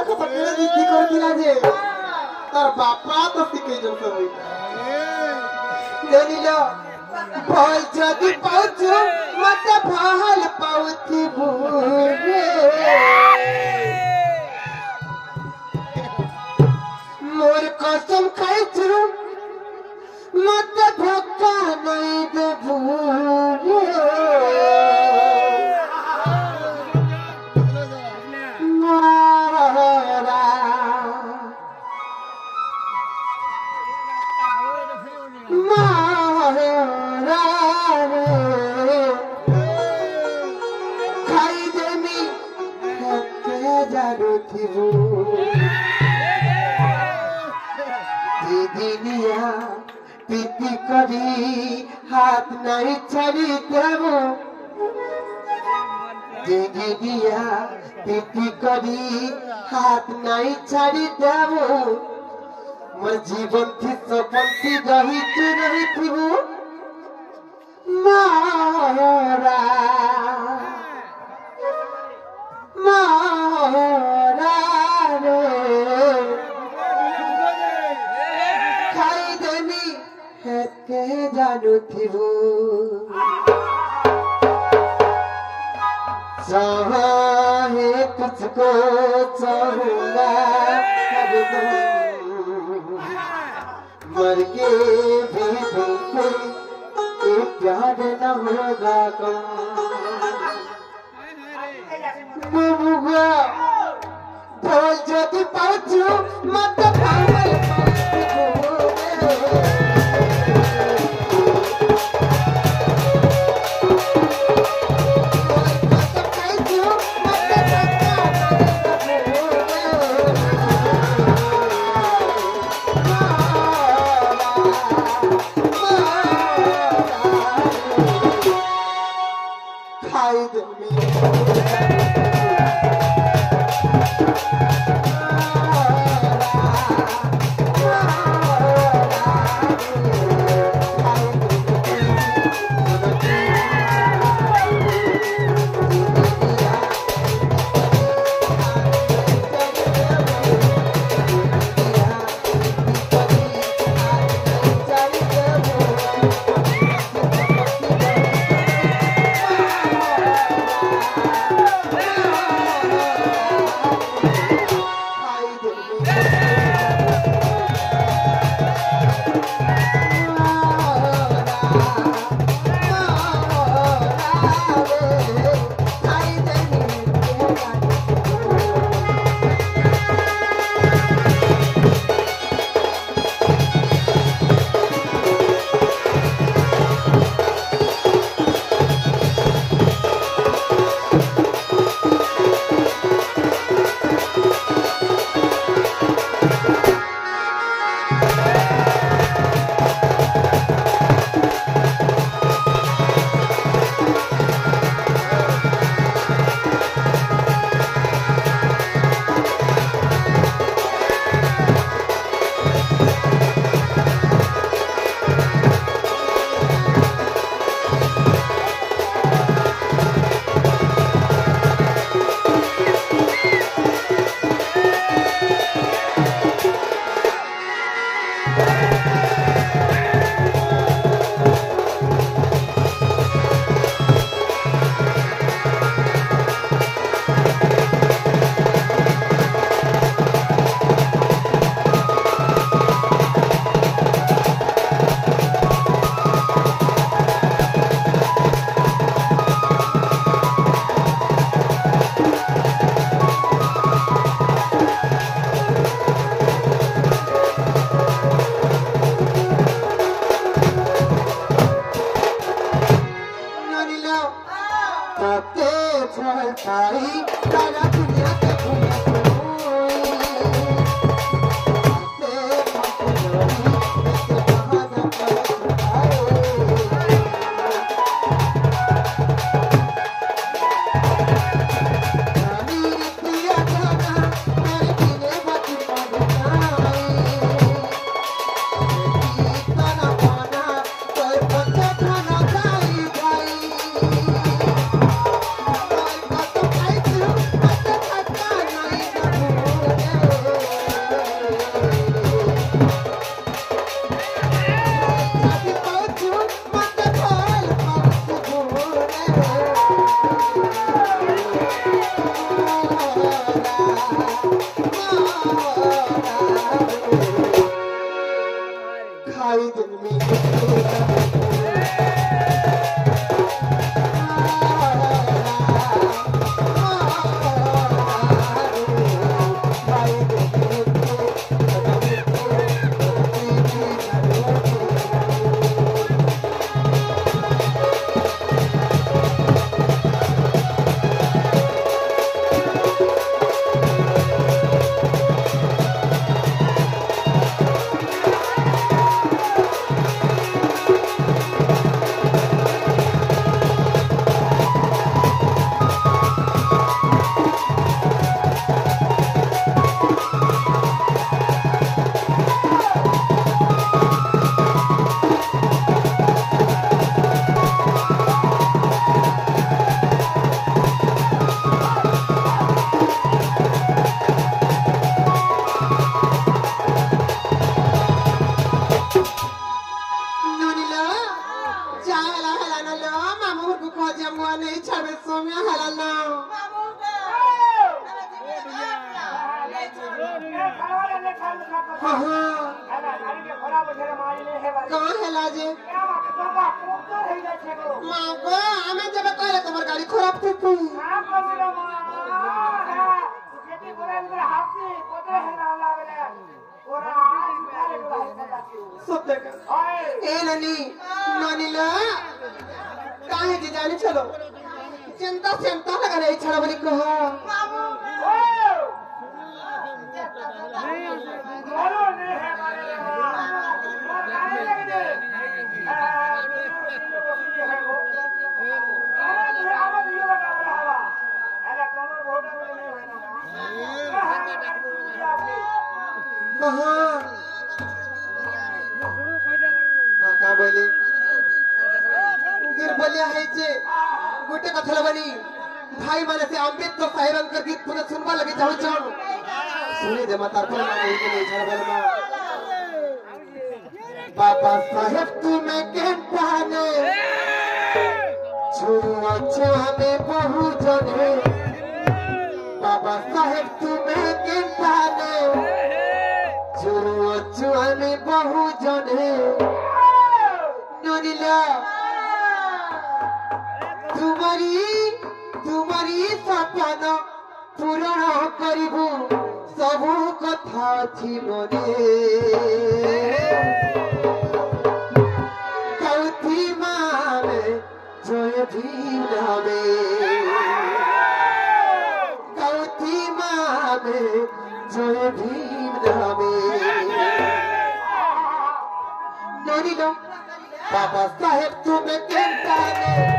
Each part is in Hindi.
देखो तो केड़े नीति कर दिला जे तार बापा तो सिके जो सब ननिलो भल जदी पाउछु मते भल पाउथि बुरे मोर कसम खाइछु मते धक्का नहीं दे बुरे पीती करी हाथ नहीं छड़ी देवो दिया पीती करी हाथ नहीं छड़ी देवो मोर जीवन थी सपंती रही तू नहीं थी वो मारा मारा खाई देनी है के जानू थी वो चाहे तुझको चाहूंगा मर के भी तुमसे एक प्यार न होगा कम बुबुगा बोल जदी पाछू मत भावल खाई दिन में कहाँ है लाजे माँ को हमें जब कहले तुम्हार गाड़ी खराब थी सब देखा ए ननी ननीला काहे जी जाने चलो चिंता चिंता लगा रही छड़ा बनी कहा का बोले गिर बोलिया है जे गोटे कथला बनी भाई माने से अम्बेडकर साहेब गीत पुनः सुनवा लगे जाओ जाओ सुने दे माता को नहीं के छड़ बलमा बाबा साहेब तुम्हें कहताने छुआ छुआ में बहु जने बाबा साहेब तुम्हें कहताने छुआ छुआ में बहु जने ननीला तुम्हारी सपना पूरण करिबु सबु कथा छी मने कौथी मामे जय भीम नामे कौथी मामे जय भीम नामे ननीला बाबा साहेब तुम्हें कहता है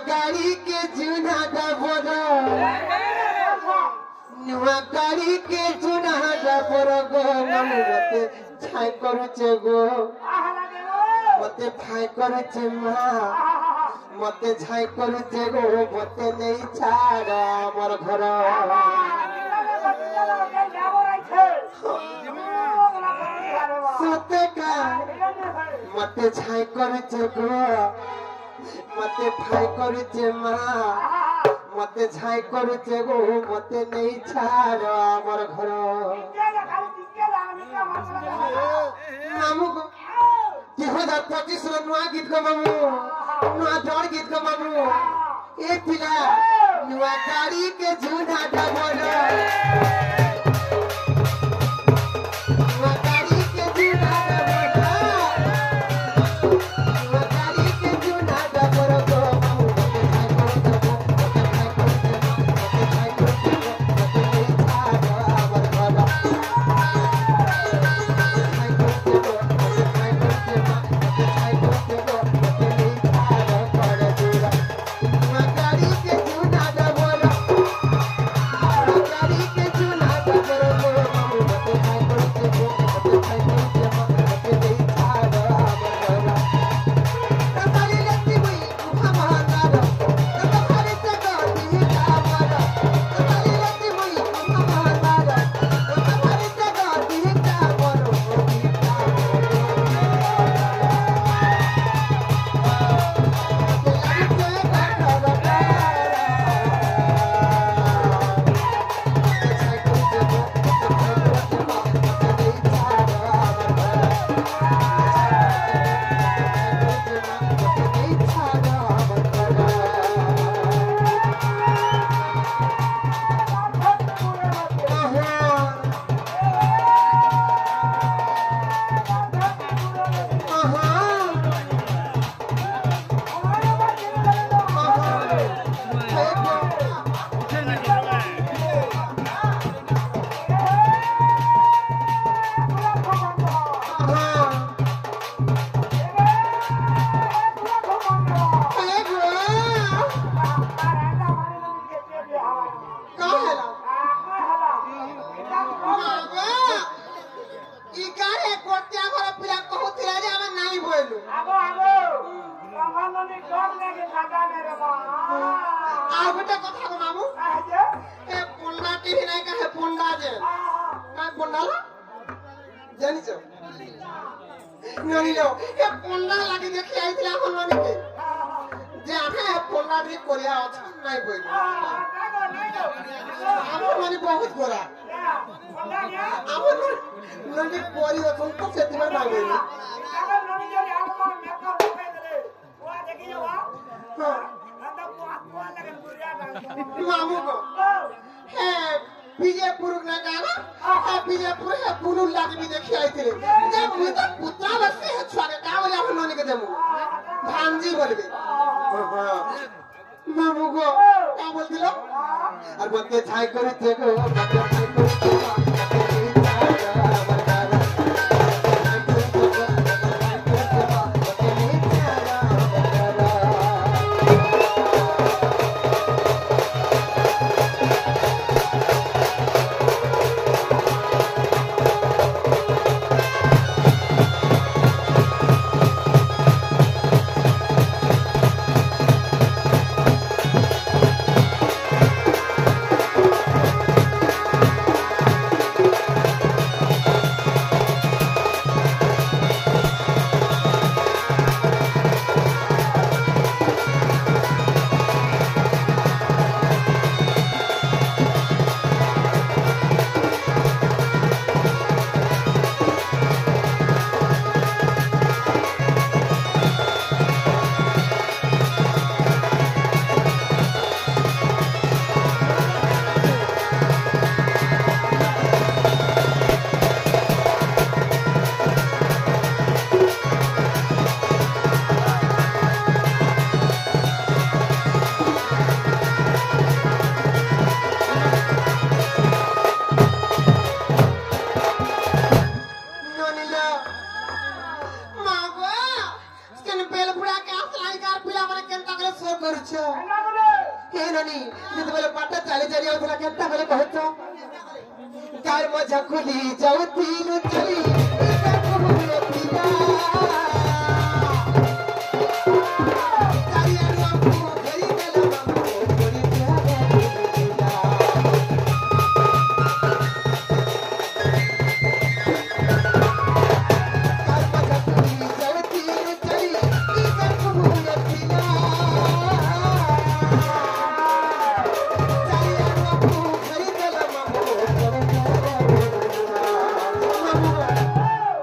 गाड़ी के चुना गाड़ी के चुना गो मते छाई करूचे गो मते छाई करूचे माँ मते छाई करूचे गो मते नहीं छाड़ मोर घर मते छाई करछे गो मते फाई करछे मा मते छाई करछे गो मते नहीं छाड़ हमर घर मामू को 2025 रो नुआ गीत को मामू नुआ जोड़ गीत को मामू ए पिला नुआ गाड़ी के झूठा डबल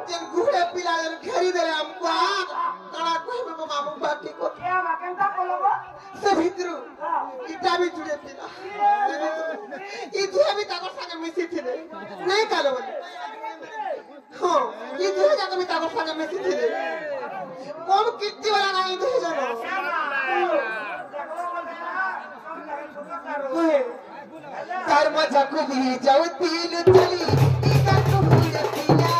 जन गुड़े पिला जन घेरी दे हमको कड़ा कहबे को मामू बाकी को क्या केनता बोलबो से भितरु इटा भी जुड़े पिला ई दुहे भी ताकर संगे मिसी थिले नहीं कालो हां ई दुहे जाक भी ताकर संगे मिसी थिले कौन कित्ती वाला नहीं दुहे जानो तार मजा कुली जाऊ तीन चली इधर को भूल पिला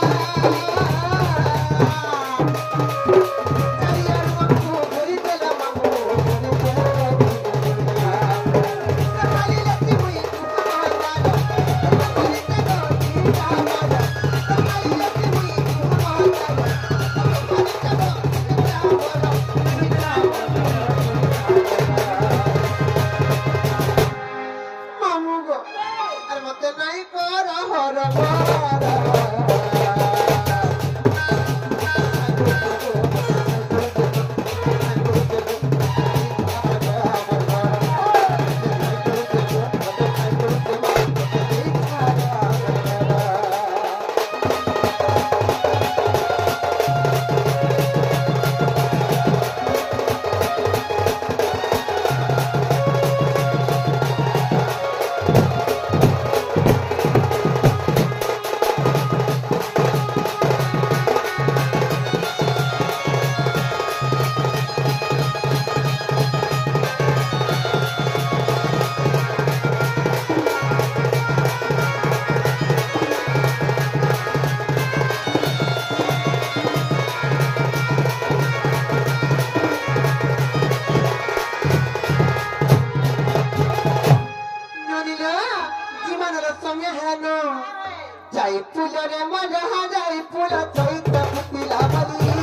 जाई पुलरे मजा जाई पुला चैत पिला बली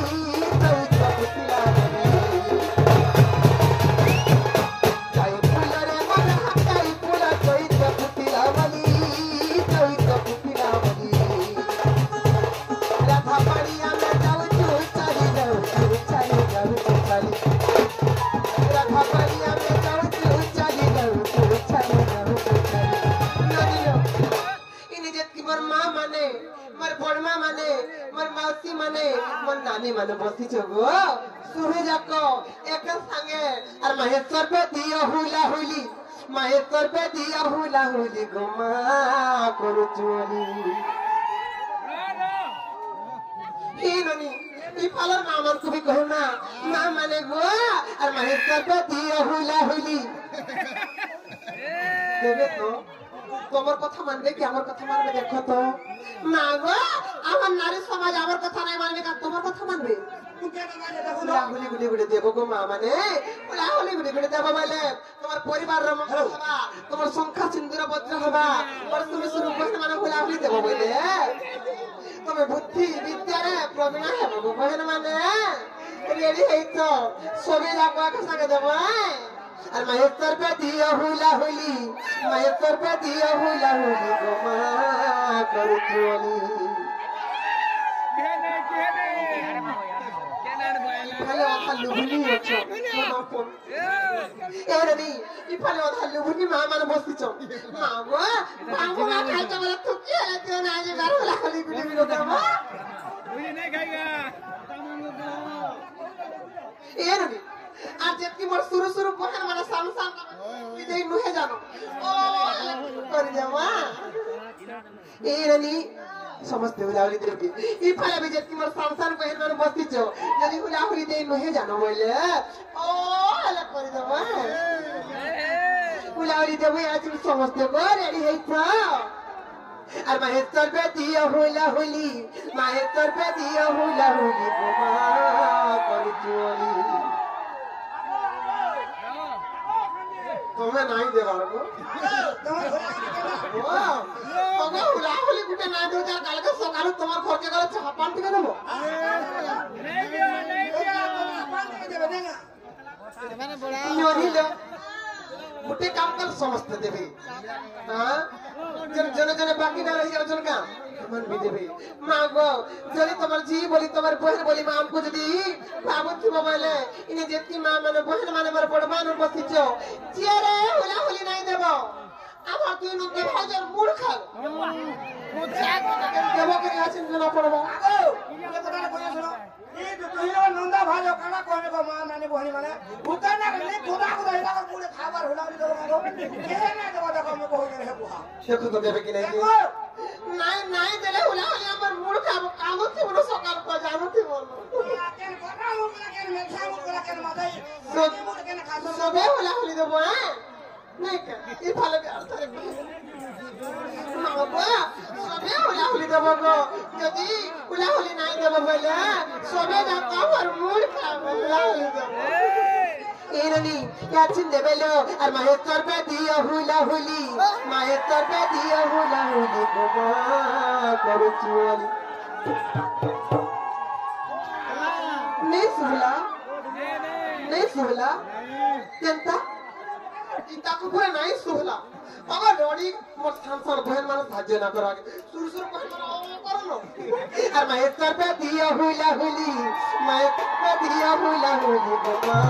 चैत पिला बली जाई पुलरे मजा जाई पुला चैत पिला बली चैत पिला बली राधा पाड़िया में जाऊ चली जाऊ चली राधा पाड़िया में जाऊ चली जाऊ चली मोर माँ माने मोर बड़मा माने मोर मौसी माने मोर नानी माने बसी छगो सुहे जाको एक संगे और महेश्वर पे दिया हुला हुली महेश्वर पे दिया हुला हुली गुमा करू चोरी ही ननी ई पालर मामन को भी कहो ना माँ माने गो और महेश्वर पे दिया हुला हुली देवे तो তোমার কথা মানবে কি আমার কথা মানবে দেখো তো না গো আমার নারী সমাজ আমার কথা নাই মানবে কার তোমার কথা মানবে হুলি গুলি গুলি দেব গো মা মানে হুলি গুলি গুলি দেব বলে তোমার পরিবার মঙ্গল হবা তোমার সংখ্যা সিন্দুর ভদ্র হবা আর তুমি শুরু করতে মানে হুলি দেব বলে তুমি বুদ্ধি বিদ্যারে প্রবীণ হবে গো বহেন মানে রেডি হইতো সবে যাবো এক সঙ্গে দেব और महेश्वर पे दिया हुला हुली महेश्वर पे दिया हुला हुली गोमा करू चोली इफाले वाला लुबुनी होचो सोनापन एरनी इफाले वाला लुबुनी मा माने बसिचो मागो मागो मा खाइतो बोले तुकी हले त्यो ना जे गारो लाली गुडी गुडी दामा तुई नहीं खाएगा एरनी আর যেতি মোর শুরু শুরু বহেন মানে সামসাম বিদেই নুহে জানো ও করে যাওয়া এই রানী সমস্ত হুলাহুলি দেবি ই ফালে বি যেতি মোর সামসাম বহেন মানে বসিছ যদি হুলাহুলি দেই নুহে জানো বলে ও আলা করে যাওয়া হুলাহুলি দেবি আজ সমস্ত গো রেডি হইছ আর মহেশ্বর पे दिया হুলাহুলি মহেশ্বর पे दिया হুলাহুলি গোমা করে চলি तुम्हें नहीं दे रहा वाह ओगे हुलाहुली गुटे ना दो जा काल के सकाल तुम्हार खर्चे करे छापान टिके देबो नहीं दिया छापान टिके देबे देगा माने बड़ा योनी लो गुटे काम कर समस्त देबे हां जन जन बाकी ना रही अर्जुन का मन भी देबे मां गो जली तुम्हार जी बोली तुम्हार बहन बोली मां हमको जदी बाबू की मोबाइले इने जेती मां माने बहन माने मर बड़मा न बसिचो चिरे हुलाहुली नहीं देबो আমার তুই নুকে ভাজর মুড় খা देवो के आछिन ना पड़बो ये पता ना कोई सुनो ये तो तुहियो नंदा भाजो काना कोने को मां नानी बहनी माने उतर ना नहीं खुदा खुदा इला को पूरे खाबर हुलावली दो मारो के ना देबो देखो मैं बहुत रे बुहा देखो तो देबे कि नहीं नहीं देले हुलावली हमर मूड खाबो कागो से बनो सकाल को जानो थी बोलो केन कोना मूड केन मेठा मूड केन मादाई मूड केन खासो सबे हुलावली देबो हैं नहीं का ई फाले के अर्थ रे बाबा सबे हुलावली देबो गो यदि हुलावली नहीं देबो बोले सबे जा काबर मूड खाबो हुलावली देबो एरनी याचिन देबेलो और माहेश्वर पे दियो हुलाहुली माहेश्वर पे दियो हुलाहुली गोमा करू चुली नहीं सुहला जनता इता को पूरा नहीं सुहला बाबा रोडी मोर संसार बहन मानस भाज्य ना करा सुरसुर बहन करनो और माहेश्वर पे दियो हुलाहुली माहेश्वर पे दियो हुलाहुली गोमा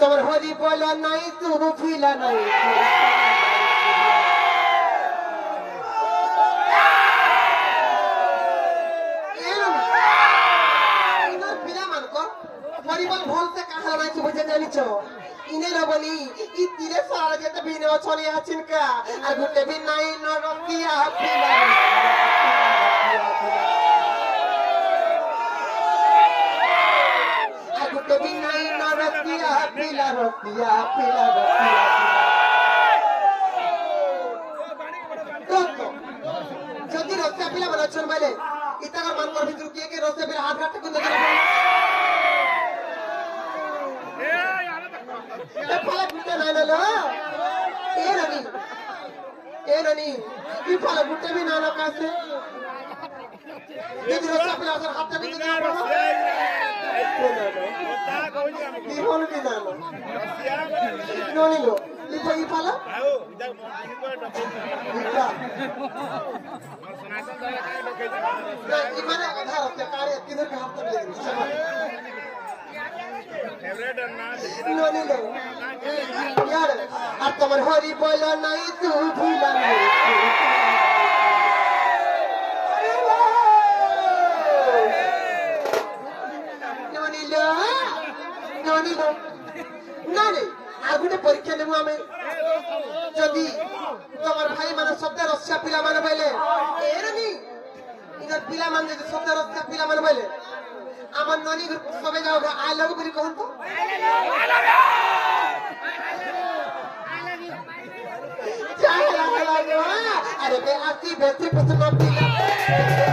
तोर होरी बोला नहीं तू रुफिला नहीं इनर पिला मान को होरी बोल भोल से कहा नहीं तू बुझे जानी छो इने लबनी ई तीरे सारा जेते बिने छली आछिन का आ गुटे भी नहीं न रतिया पिला तो भी नहीं ना रतिया पिला रतिया तो जल्दी रतिया पिला बना चल पहले इतना का मन कर भी तू के रतिया पिला हाथ हाथ को नजर ए फला गुट्टे ना लो ए रनी ई फला गुट्टे भी ना लो कैसे यदि रतिया पिला हाथ हाथ को नजर Ihon binalo. Nonilo. Lipa ipala? Lipa. Na imana kadhar apne kare kidhar ka hafta milegi. Nonilo. Yaar, ab tomar hori bola nahi tu bhula nahi. नानी आगुटे परीक्षा नेमु आमे जदी तमर भाई माने शब्द रस्या पिला माने बोले एरनी इधर पिला माने जदी शब्द रस्या पिला माने बोले আমার ননি সবে যাও আই লাভ করি কোন তো আরে বে আসি বেশি পছন্দ দিলা